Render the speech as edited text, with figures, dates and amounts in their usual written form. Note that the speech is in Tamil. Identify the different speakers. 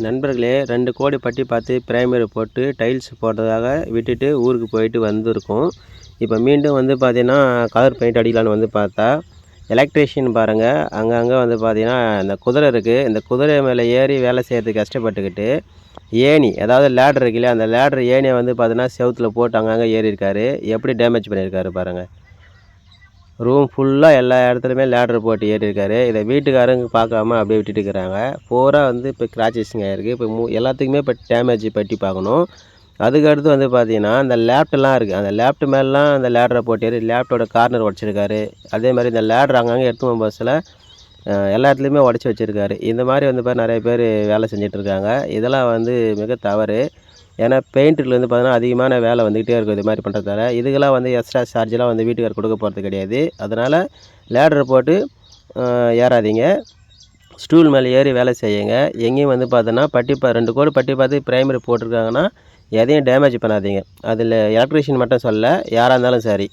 Speaker 1: நண்பர்களே 2 கோடி பட்டி பார்த்து பிரைமர் போட்டு டைல்ஸ் போட்டதாக விட்டுட்டு ஊருக்கு போயிட்டு வந்திருக்கோம். இப்போ மீண்டும் வந்து பார்த்தீங்கன்னா கலர் பெயிண்ட் அடிக்கலான்னு வந்து பார்த்தா எலக்ட்ரீஷியன் பாருங்கள் அங்கங்கே வந்து பார்த்தீங்கன்னா இந்த குதிரை இருக்குது. இந்த குதிரை மேலே ஏறி வேலை செய்கிறதுக்கு கஷ்டப்பட்டுக்கிட்டு ஏணி அதாவது லேடர் இருக்குல்லையா, அந்த லேடர் ஏணியை வந்து பார்த்தீங்கன்னா செவுத்தில் போட்டு அங்கங்கே ஏறி இருக்காரு. எப்படி டேமேஜ் பண்ணியிருக்காரு பாருங்கள். ரூம் ஃபுல்லாக எல்லா இடத்துலையுமே லேடர் போட்டு ஏறியிருக்காரு. இதை வீட்டுக்காரங்க பார்க்காம அப்படியே விட்டுட்டு இருக்கிறாங்க. பூரா வந்து இப்போ கிராச்சஸிங் ஆகிருக்கு. இப்போ எல்லாத்துக்குமே இப்போ டேமேஜ் பட்டி பார்க்கணும். அதுக்கடுத்து வந்து பார்த்தீங்கன்னா இந்த லேப்டெல்லாம் இருக்குது. அந்த லேப்ட் மேலாம் அந்த லேடரை போட்டு ஏறி லேப்டோட கார்னர் உடச்சிருக்காரு. அதே மாதிரி இந்த லேடர் அங்கங்கே எடுத்து போகும் பஸ்ஸில் எல்லா இடத்துலையுமே உடச்சி வச்சுருக்காரு. இந்த மாதிரி வந்து நிறைய பேர் வேலை செஞ்சிட்ருக்காங்க. இதெல்லாம் வந்து மிக தவறு. ஏன்னா பெயிண்ட்டில் வந்து பார்த்தீங்கன்னா அதிகமான வேலை வந்துக்கிட்டே இருக்கும் இது மாதிரி பண்ணுறதால. இதுக்கெல்லாம் வந்து எக்ஸ்ட்ரா சார்ஜெலாம் வந்து வீட்டுக்கார் கொடுக்க போகிறது கிடையாது. அதனால் லேடரை போட்டு ஏறாதீங்க. ஸ்டூல் மேலே ஏறி வேலை செய்யுங்க. எங்கேயும் வந்து பார்த்தோன்னா 2 கோடி பட்டி பார்த்து பிரைமரி போட்டிருக்காங்கன்னா எதையும் டேமேஜ் பண்ணாதீங்க. அதில் எலக்ட்ரீஷியன் மட்டும் சொல்லலை, யாராக இருந்தாலும் சரி.